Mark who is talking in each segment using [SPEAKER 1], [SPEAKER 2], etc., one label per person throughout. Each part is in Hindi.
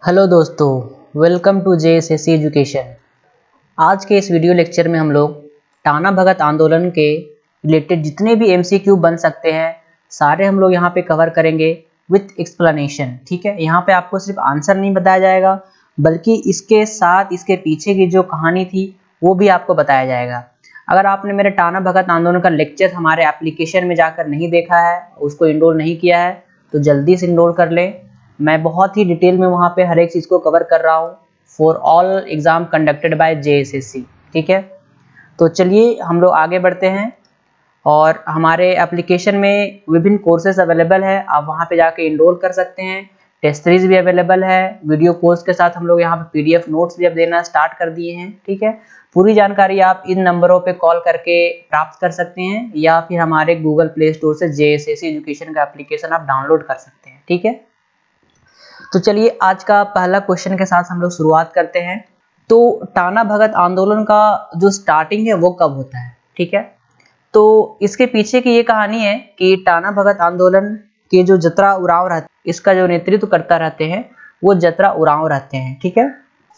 [SPEAKER 1] हेलो दोस्तों, वेलकम टू जेएसएससी एजुकेशन। आज के इस वीडियो लेक्चर में हम लोग टाना भगत आंदोलन के रिलेटेड जितने भी एमसीक्यू बन सकते हैं सारे हम लोग यहाँ पे कवर करेंगे विथ एक्सप्लेनेशन। ठीक है, यहाँ पे आपको सिर्फ आंसर नहीं बताया जाएगा बल्कि इसके साथ इसके पीछे की जो कहानी थी वो भी आपको बताया जाएगा। अगर आपने मेरे टाना भगत आंदोलन का लेक्चर हमारे एप्लीकेशन में जाकर नहीं देखा है, उसको इनरोल नहीं किया है, तो जल्दी से इनरोल कर लें। मैं बहुत ही डिटेल में वहाँ पे हर एक चीज़ को कवर कर रहा हूँ for all exam conducted by JSSC. ठीक है, तो चलिए हम लोग आगे बढ़ते हैं। और हमारे एप्लीकेशन में विभिन्न कोर्सेज अवेलेबल है, आप वहाँ पे जाके इनरोल कर सकते हैं। टेस्ट सीरीज भी अवेलेबल है, वीडियो कोर्स के साथ हम लोग यहाँ पे पीडीएफ नोट्स भी अब देना स्टार्ट कर दिए हैं। ठीक है, पूरी जानकारी आप इन नंबरों पे कॉल करके प्राप्त कर सकते हैं या फिर हमारे गूगल प्ले स्टोर से जेएसएससी एजुकेशन का एप्लीकेशन आप डाउनलोड कर सकते हैं। ठीक है, तो चलिए आज का पहला क्वेश्चन के साथ हम लोग शुरुआत करते हैं। तो टाना भगत आंदोलन का जो स्टार्टिंग है वो कब होता है? ठीक है, तो इसके पीछे की ये कहानी है कि टाना भगत आंदोलन के जो जतरा उरांव रहते, इसका जो नेतृत्व करता रहते हैं वो जतरा उरांव रहते हैं। ठीक है,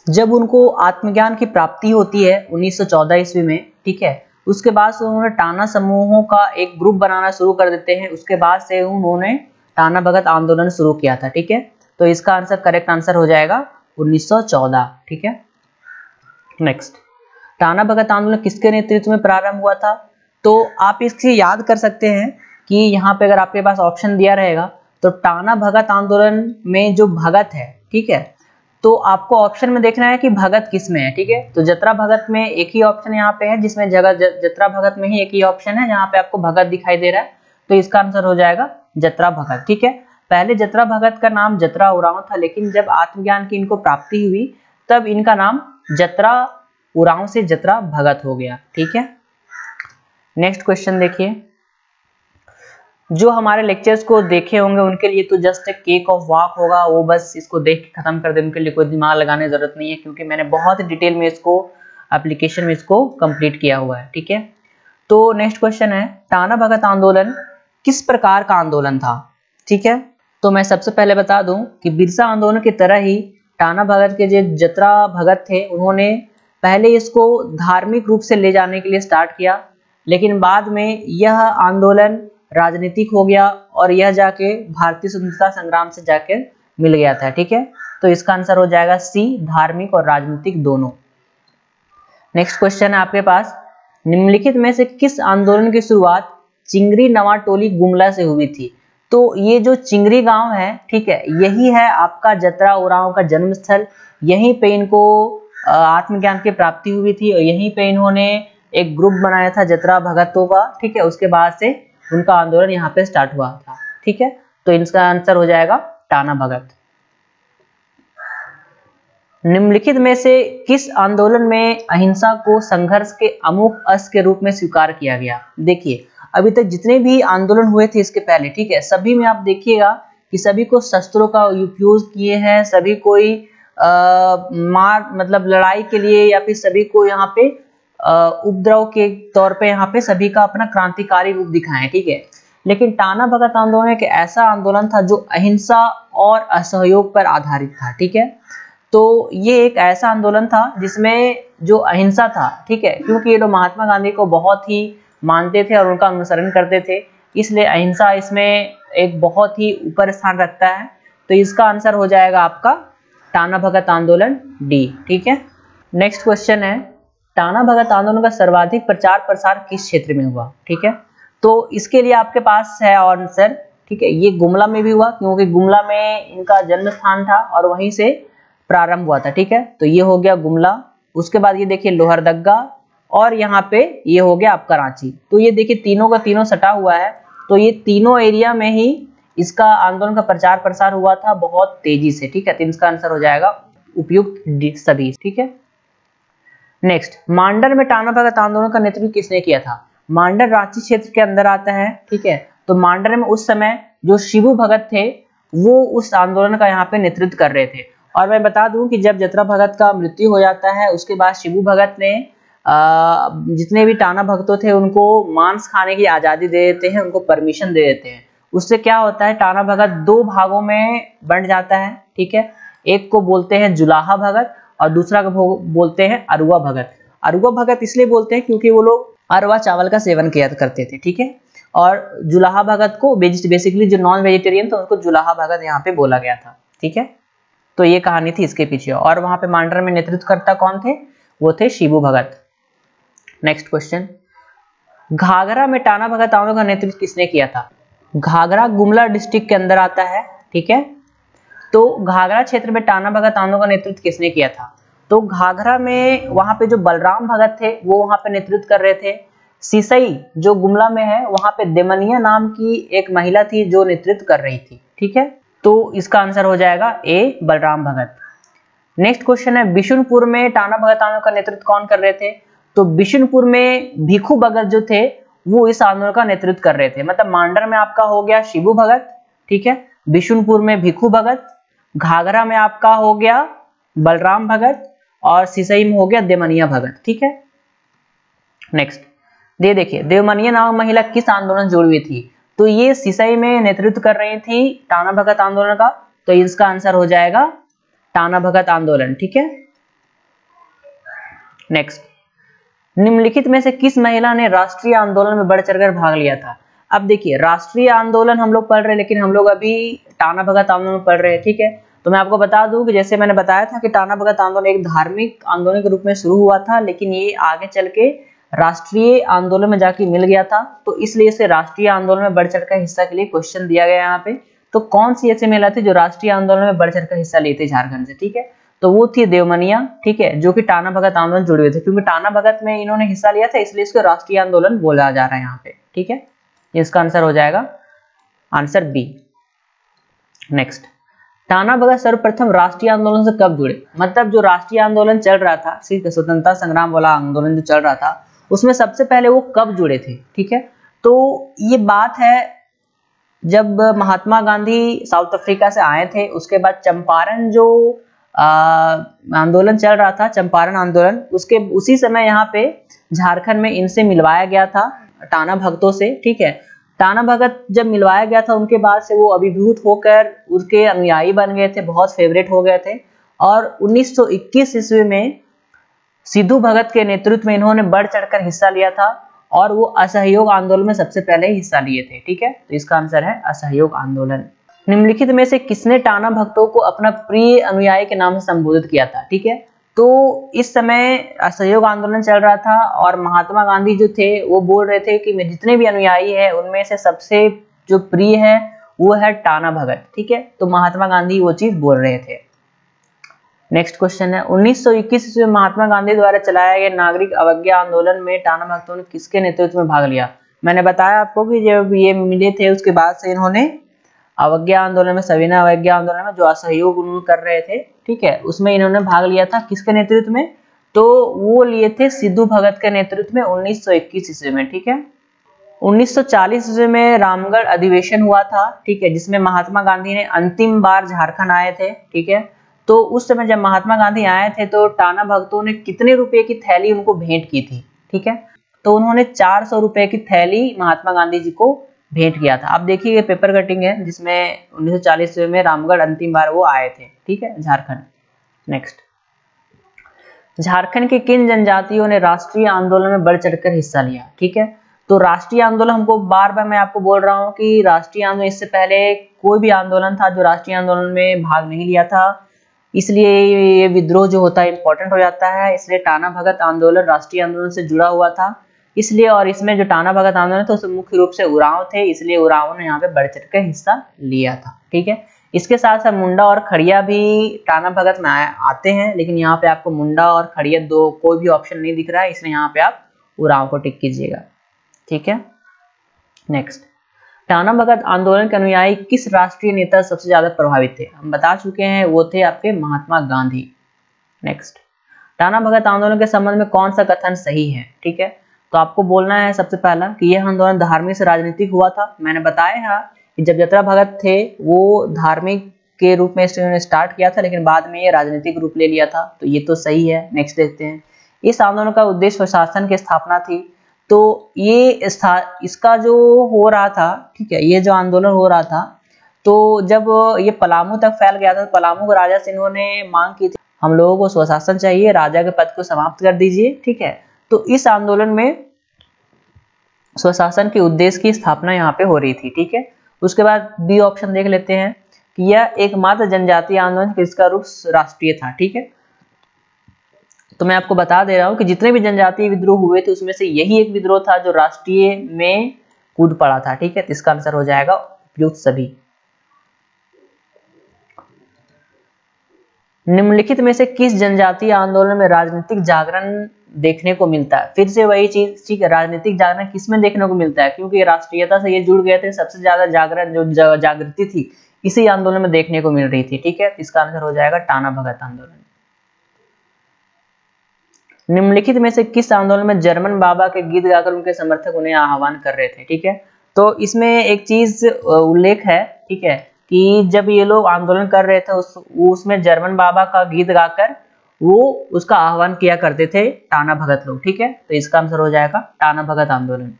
[SPEAKER 1] जब उनको आत्मज्ञान की प्राप्ति होती है 1914 ईस्वी में, ठीक है, उसके बाद से उन्होंने टाना समूहों का एक ग्रुप बनाना शुरू कर देते हैं। उसके बाद से उन्होंने टाना भगत आंदोलन शुरू किया था। ठीक है, तो इसका आंसर करेक्ट आंसर हो जाएगा 1914। ठीक है, नेक्स्ट, टाना भगत आंदोलन किसके नेतृत्व में प्रारंभ हुआ था? तो आप इससे याद कर सकते हैं कि यहाँ पे अगर आपके पास ऑप्शन दिया रहेगा तो टाना भगत आंदोलन में जो भगत है, ठीक है, तो आपको ऑप्शन में देखना है कि भगत किस में है। ठीक है, तो जतरा भगत में एक ही ऑप्शन यहाँ पे है जिसमें जतरा भगत में ही एक ही ऑप्शन है जहाँ पे आपको भगत दिखाई दे रहा है, तो इसका आंसर हो जाएगा जतरा भगत। ठीक है, पहले जतरा भगत का नाम जतरा उरांव था, लेकिन जब आत्मज्ञान की इनको प्राप्ति हुई तब इनका नाम जतरा उरांव से जतरा भगत हो गया। ठीक है, नेक्स्ट क्वेश्चन देखिए। जो हमारे लेक्चर्स को देखे होंगे उनके लिए तो जस्ट एक केक ऑफ वॉक होगा, वो बस इसको देख के खत्म कर दे, उनके लिए कोई दिमाग लगाने की जरूरत नहीं है क्योंकि मैंने बहुत डिटेल में इसको एप्लीकेशन में इसको कंप्लीट किया हुआ है। ठीक है, तो नेक्स्ट क्वेश्चन है, टाना भगत आंदोलन किस प्रकार का आंदोलन था? ठीक है, तो मैं सबसे पहले बता दूं कि बिरसा आंदोलन की तरह ही टाना भगत के जो जतरा भगत थे उन्होंने पहले इसको धार्मिक रूप से ले जाने के लिए स्टार्ट किया, लेकिन बाद में यह आंदोलन राजनीतिक हो गया और यह जाके भारतीय स्वतंत्रता संग्राम से जाके मिल गया था। ठीक है, तो इसका आंसर हो जाएगा सी, धार्मिक और राजनीतिक दोनों। नेक्स्ट क्वेश्चन है आपके पास, निम्नलिखित में से किस आंदोलन की शुरुआत चिंगरी नवाटोली गुमला से हुई थी? तो ये जो चिंगरी गांव है, ठीक है, यही है आपका जतरा उरांव का जन्म स्थल। यहीं पे इनको आत्मज्ञान की प्राप्ति हुई थी और यहीं पे इन्होंने एक ग्रुप बनाया था जतरा भगतों का। ठीक है, उसके बाद से उनका आंदोलन यहाँ पे स्टार्ट हुआ था। ठीक है, तो इनका आंसर हो जाएगा टाना भगत। निम्नलिखित में से किस आंदोलन में अहिंसा को संघर्ष के अमुक अस्त्र के रूप में स्वीकार किया गया? देखिए, अभी तक जितने भी आंदोलन हुए थे इसके पहले, ठीक है, सभी में आप देखिएगा कि सभी को शस्त्रों का उपयोग किए हैं, सभी कोई मार मतलब लड़ाई के लिए या फिर सभी को यहाँ पे उपद्रव के तौर पे यहाँ पे सभी का अपना क्रांतिकारी रूप दिखाएं। ठीक है, लेकिन टाना भगत आंदोलन एक ऐसा आंदोलन था जो अहिंसा और असहयोग पर आधारित था। ठीक है, तो ये एक ऐसा आंदोलन था जिसमें जो अहिंसा था, ठीक है, क्योंकि ये लोग महात्मा गांधी को बहुत ही मानते थे और उनका अनुसरण करते थे, इसलिए अहिंसा इसमें एक बहुत ही ऊपर स्थान रखता है। तो इसका आंसर हो जाएगा आपका टाना भगत आंदोलन डी। ठीक है, नेक्स्ट क्वेश्चन है, टाना भगत आंदोलन का सर्वाधिक प्रचार प्रसार किस क्षेत्र में हुआ? ठीक है, तो इसके लिए आपके पास है आंसर। ठीक है, ये गुमला में भी हुआ क्योंकि गुमला में इनका जन्म स्थान था और वहीं से प्रारंभ हुआ था। ठीक है, तो ये हो गया गुमला। उसके बाद ये देखिए लोहरदगा और यहाँ पे ये हो गया आपका रांची। तो ये देखिए तीनों का तीनों सटा हुआ है, तो ये तीनों एरिया में ही इसका आंदोलन का प्रचार प्रसार हुआ था बहुत तेजी से। ठीक है, तो इसका आंसर हो जाएगा उपयुक्त सभी। ठीक है, नेक्स्ट, मांडर में टाना भगत आंदोलन का नेतृत्व किसने किया था? मांडर रांची क्षेत्र के अंदर आता है। ठीक है, तो मांडर में उस समय जो शिबू भगत थे वो उस आंदोलन का यहाँ पे नेतृत्व कर रहे थे। और मैं बता दूं कि जब जतरा भगत का मृत्यु हो जाता है उसके बाद शिबू भगत ने जितने भी टाना भगतों थे उनको मांस खाने की आजादी दे देते हैं, उनको परमिशन दे देते हैं। उससे क्या होता है, टाना भगत दो भागों में बंट जाता है। ठीक है, एक को बोलते हैं जुलाहा भगत और दूसरा को बोलते हैं अरुआ भगत। अरुआ भगत इसलिए बोलते हैं क्योंकि वो लोग अरवा चावल का सेवन किया करते थे, ठीक है। और जुलाहा भगत को बेसिकली जो नॉन वेजिटेरियन थे उनको जुलाहा भगत यहाँ पे बोला गया था, ठीक है। तो ये कहानी थी इसके पीछे। और वहां पे मांडर में नेतृत्वकर्ता कौन थे? वो थे शिबू भगत। नेक्स्ट क्वेश्चन, घाघरा में टाना भगत आंदोलन का नेतृत्व किसने किया था? घाघरा गुमला डिस्ट्रिक्ट के अंदर आता है, ठीक है। तो घाघरा क्षेत्र में टाना भगत आंदोलन का नेतृत्व किसने किया था? तो घाघरा में वहां पे जो बलराम भगत थे वो वहां पे नेतृत्व कर रहे थे। सिसई जो गुमला में है वहां पे देमनिया नाम की एक महिला थी जो नेतृत्व कर रही थी, ठीक है। तो इसका आंसर हो जाएगा ए, बलराम भगत। नेक्स्ट क्वेश्चन है, बिशुनपुर में टाना भगत आंदोलन का नेतृत्व कौन कर रहे थे? तो बिशुनपुर में भिखू भगत जो थे वो इस आंदोलन का नेतृत्व कर रहे थे। मतलब मांडर में आपका हो गया शिबू भगत, ठीक है, बिशुनपुर में भिखू भगत, घाघरा में आपका हो गया बलराम भगत और सिसई में हो गया देमनिया भगत, ठीक है। नेक्स्ट देखिए, देवमनिया नामक महिला किस आंदोलन से जुड़ी हुई थी? तो ये सिसई में नेतृत्व कर रही थी टाना भगत आंदोलन का, तो इसका आंसर हो जाएगा टाना भगत आंदोलन, ठीक है। नेक्स्ट, निम्नलिखित में से किस महिला ने राष्ट्रीय आंदोलन में बढ़ चढ़कर भाग लिया था? अब देखिए, राष्ट्रीय आंदोलन हम लोग पढ़ रहे हैं लेकिन हम लोग अभी टाना भगत आंदोलन पढ़ रहे हैं, ठीक है। तो मैं आपको बता दूं कि जैसे मैंने बताया था कि टाना भगत आंदोलन एक धार्मिक आंदोलन के रूप में शुरू हुआ था, लेकिन ये आगे चल के राष्ट्रीय आंदोलन में जाके मिल गया था, तो इसलिए इसे राष्ट्रीय आंदोलन में बढ़ चढ़कर हिस्सा के लिए क्वेश्चन दिया गया यहाँ पे। तो कौन सी ऐसी महिला थी जो राष्ट्रीय आंदोलन में बढ़ चढ़कर हिस्सा लेते झारखंड से, ठीक है। तो वो थी देवमनिया, ठीक है, जो कि टाना भगत आंदोलन जुड़े हुए थे। क्योंकि टाना भगत में इन्होंने हिस्सा लिया था इसलिए इसको राष्ट्रीय आंदोलन बोला जा रहा है यहाँ पे, ठीक है। इसका आंसर हो जाएगा answer B. Next, Tana Bhagat सर्वप्रथम राष्ट्रीय आंदोलन से कब जुड़े? मतलब जो राष्ट्रीय आंदोलन चल रहा था, स्वतंत्रता संग्राम वाला आंदोलन जो चल रहा था, उसमें सबसे पहले वो कब जुड़े थे, ठीक है। तो ये बात है जब महात्मा गांधी साउथ अफ्रीका से आए थे, उसके बाद चंपारण जो आंदोलन चल रहा था, चंपारण आंदोलन, उसके उसी समय यहाँ पे झारखंड में इनसे मिलवाया गया था टाना भगतों से, ठीक है। टाना भगत जब मिलवाया गया था उनके बाद से वो अभिभूत होकर उसके अनुयायी बन गए थे, बहुत फेवरेट हो गए थे। और 1921 ईस्वी में सिद्धू भगत के नेतृत्व में इन्होंने बढ़ चढ़कर हिस्सा लिया था और वो असहयोग आंदोलन में सबसे पहले हिस्सा लिए थे, ठीक है। तो इसका आंसर है असहयोग आंदोलन। निम्नलिखित में से किसने टाना भक्तों को अपना प्रिय अनुयायी के नाम से संबोधित किया था, ठीक है। तो इस समय असहयोग आंदोलन चल रहा था और महात्मा गांधी जो थे वो बोल रहे थे कि मैं जितने भी अनुयायी है उनमें से सबसे जो प्रिय है वो है टाना भगत, ठीक है। तो महात्मा गांधी वो चीज बोल रहे थे। नेक्स्ट क्वेश्चन है, 1921 ईस्वी में महात्मा गांधी द्वारा चलाया गया नागरिक अवज्ञा आंदोलन में टाना भक्तों ने किसके नेतृत्व में भाग लिया? मैंने बताया आपको कि जब ये मिले थे उसके बाद से इन्होंने अवज्ञा आंदोलन में, सविनय अवज्ञा आंदोलन में जो असहयोग उन्होंने कर रहे थे, ठीक है, उसमें इन्होंने भाग लिया था। किसके नेतृत्व में? तो वो लिए थे सिद्धू भगत के नेतृत्व में 1921 ईस्वी में, ठीक है। 1940 ईस्वी में रामगढ़ अधिवेशन हुआ था, ठीक है, जिसमें महात्मा गांधी ने अंतिम बार झारखंड आए थे, ठीक है। तो उस समय जब महात्मा गांधी आए थे तो टाना भक्तों ने कितने रुपए की थैली उनको भेंट की थी, ठीक है। तो उन्होंने 400 रुपए की थैली महात्मा गांधी जी को भेंट किया था। आप देखिए ये पेपर कटिंग है जिसमें 1940 में रामगढ़ अंतिम बार वो आए थे, ठीक है, झारखंड। नेक्स्ट, झारखंड के किन जनजातियों ने राष्ट्रीय आंदोलन में बढ़ चढ़कर हिस्सा लिया, ठीक है। तो राष्ट्रीय आंदोलन, हमको बार बार मैं आपको बोल रहा हूँ कि राष्ट्रीय आंदोलन, इससे पहले कोई भी आंदोलन था जो राष्ट्रीय आंदोलन में भाग नहीं लिया था, इसलिए ये विद्रोह जो होता है इंपॉर्टेंट हो जाता है। इसलिए टाना भगत आंदोलन राष्ट्रीय आंदोलन से जुड़ा हुआ था इसलिए, और इसमें जो टाना भगत आंदोलन था उसमें मुख्य रूप से उरांव थे, इसलिए उरांव ने यहाँ पे बढ़ चढ़कर हिस्सा लिया था, ठीक है। इसके साथ साथ मुंडा और खड़िया भी टाना भगत में आते हैं, लेकिन यहाँ पे आपको मुंडा और खड़िया दो कोई भी ऑप्शन नहीं दिख रहा है, इसलिए यहाँ पे आप उरांव को टिक कीजिएगा, ठीक है। नेक्स्ट, टाना भगत आंदोलन के अनुयायी किस राष्ट्रीय नेता सबसे ज्यादा प्रभावित थे? हम बता चुके हैं, वो थे आपके महात्मा गांधी। नेक्स्ट, टाना भगत आंदोलन के संबंध में कौन सा कथन सही है, ठीक है। तो आपको बोलना है सबसे पहला कि यह आंदोलन धार्मिक से राजनीतिक हुआ था। मैंने बताया है कि जब जतरा भगत थे वो धार्मिक के रूप में इन्होंने स्टार्ट किया था, लेकिन बाद में ये राजनीतिक रूप ले लिया था, तो ये तो सही है। नेक्स्ट देखते हैं, इस आंदोलन का उद्देश्य प्रशासन की स्थापना थी। तो ये इसका जो हो रहा था, ठीक है, ये जो आंदोलन हो रहा था तो जब ये पलामू तक फैल गया था, पलामू के राजा से इन्होंने मांग की थी हम लोगों को स्वशासन चाहिए, राजा के पद को समाप्त कर दीजिए। ठीक है, तो इस आंदोलन में स्वशासन के उद्देश्य की स्थापना यहाँ पे हो रही थी। ठीक है, उसके बाद बी ऑप्शन देख लेते हैं कि यह एकमात्र जनजातीय आंदोलन जिसका रूप राष्ट्रीय था। ठीक है, तो मैं आपको बता दे रहा हूँ कि जितने भी जनजातीय विद्रोह हुए थे उसमें से यही एक विद्रोह था जो राष्ट्रीय में कूद पड़ा था। ठीक है, तो इसका आंसर हो जाएगा उपयुक्त सभी। निम्नलिखित में से किस जनजातीय आंदोलन में राजनीतिक जागरण देखने को मिलता है? फिर से वही चीज, ठीक है, राजनीतिक जागरण किस में देखने को मिलता है? क्योंकि राष्ट्रीयता से ये जुड़ गए थे, सबसे ज्यादा जागरण जो जागृति थी इसी आंदोलन में देखने को मिल रही थी। ठीक है, इसका आंसर हो जाएगा टाना भगत आंदोलन। निम्नलिखित में से किस आंदोलन में जर्मन बाबा के गीत गाकर उनके समर्थक उन्हें आह्वान कर रहे थे? ठीक है, तो इसमें एक चीज उल्लेख है, ठीक है, कि जब ये लोग आंदोलन कर रहे थे उसमें जर्मन बाबा का गीत गाकर वो उसका आह्वान किया करते थे टाना भगत लोग। ठीक है, तो इसका आंसर हो जाएगा टाना भगत आंदोलन।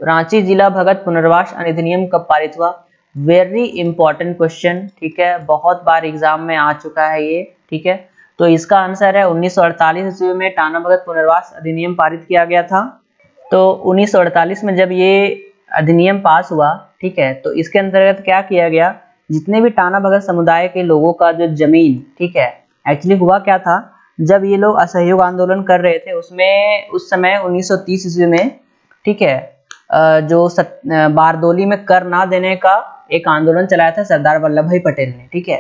[SPEAKER 1] रांची जिला भगत पुनर्वास अधिनियम कब पारित हुआ? Very important question. ठीक है, बहुत बार एग्जाम में आ चुका है ये। ठीक है, तो इसका आंसर है 1948 ईस्वी में टाना भगत पुनर्वास अधिनियम पारित किया गया था। तो 1948 में जब ये अधिनियम पास हुआ, ठीक है, तो इसके अंतर्गत क्या किया गया, जितने भी टाना भगत समुदाय के लोगों का जो जमीन, ठीक है, एक्चुअली हुआ क्या था, जब ये लोग असहयोग आंदोलन कर रहे थे उसमें उस समय 1930 ईस्वी में, ठीक है, जो बारदोली में कर ना देने का एक आंदोलन चलाया था सरदार वल्लभ भाई पटेल ने। ठीक है,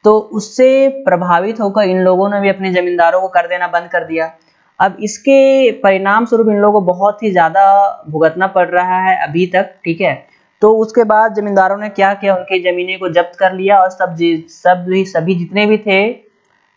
[SPEAKER 1] तो उससे प्रभावित होकर इन लोगों ने भी अपने जमींदारों को कर देना बंद कर दिया। अब इसके परिणाम स्वरूप इन लोगों को बहुत ही ज्यादा भुगतना पड़ रहा है अभी तक। ठीक है, तो उसके बाद जमींदारों ने क्या किया, उनकी जमीनें को जब्त कर लिया और सभी जितने भी थे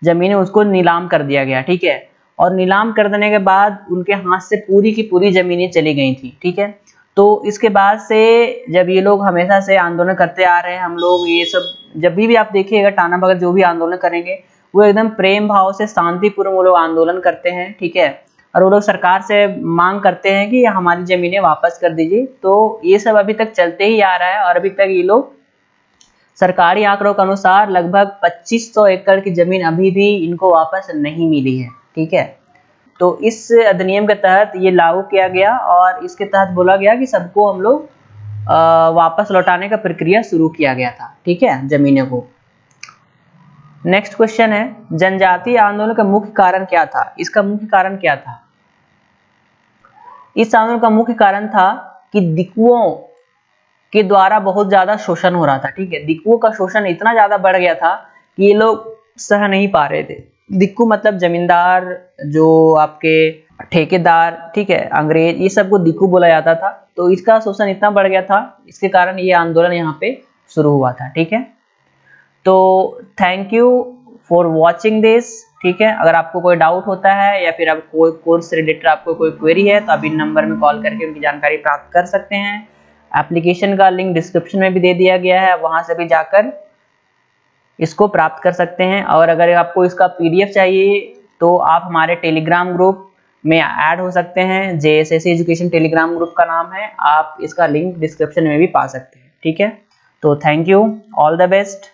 [SPEAKER 1] जमीनें उसको नीलाम कर दिया गया। ठीक है, और नीलाम कर देने के बाद उनके हाथ से पूरी की पूरी जमीनें चली गई थी। ठीक है, तो इसके बाद से जब ये लोग हमेशा से आंदोलन करते आ रहे हैं, हम लोग ये सब जब भी आप देखिएगा टाना भगत जो भी आंदोलन करेंगे वो एकदम प्रेम भाव से शांतिपूर्ण वो लोग आंदोलन करते हैं। ठीक है, और वो लोग सरकार से मांग करते हैं कि हमारी जमीनें वापस कर दीजिए। तो ये सब अभी तक चलते ही आ रहा है और अभी तक ये लोग सरकारी आंकड़ों के अनुसार लगभग 2500 एकड़ की जमीन अभी भी इनको वापस नहीं मिली है। ठीक है, तो इस अधिनियम के तहत ये लागू किया गया और इसके तहत बोला गया कि सबको हम लोग वापस लौटाने का प्रक्रिया शुरू किया गया था। ठीक है, जमीनों को। नेक्स्ट क्वेश्चन है, जनजातीय आंदोलन का मुख्य कारण क्या था? इसका मुख्य कारण क्या था? इस आंदोलन का मुख्य कारण था कि दिकुओं के द्वारा बहुत ज्यादा शोषण हो रहा था। ठीक है, दिकुओं का शोषण इतना ज्यादा बढ़ गया था कि ये लोग सह नहीं पा रहे थे। दिक्कू मतलब जमींदार, जो आपके ठेकेदार, ठीक है, अंग्रेज, ये सबको दिक्कू बोला जाता था। तो इसका शोषण इतना बढ़ गया था, इसके कारण ये आंदोलन यहाँ पे शुरू हुआ था। ठीक है, तो thank you for watching this. ठीक है, अगर आपको कोई डाउट होता है या फिर आप कोई कोर्स से रिलेटेड आपको कोई क्वेरी है तो आप इन नंबर में कॉल करके उनकी जानकारी प्राप्त कर सकते हैं। एप्लीकेशन का लिंक डिस्क्रिप्शन में भी दे दिया गया है, वहां से भी जाकर इसको प्राप्त कर सकते हैं। और अगर आपको इसका पीडीएफ चाहिए तो आप हमारे टेलीग्राम ग्रुप में ऐड हो सकते हैं। जेएसएससी एजुकेशन टेलीग्राम ग्रुप का नाम है, आप इसका लिंक डिस्क्रिप्शन में भी पा सकते हैं। ठीक है, तो thank you, all the best.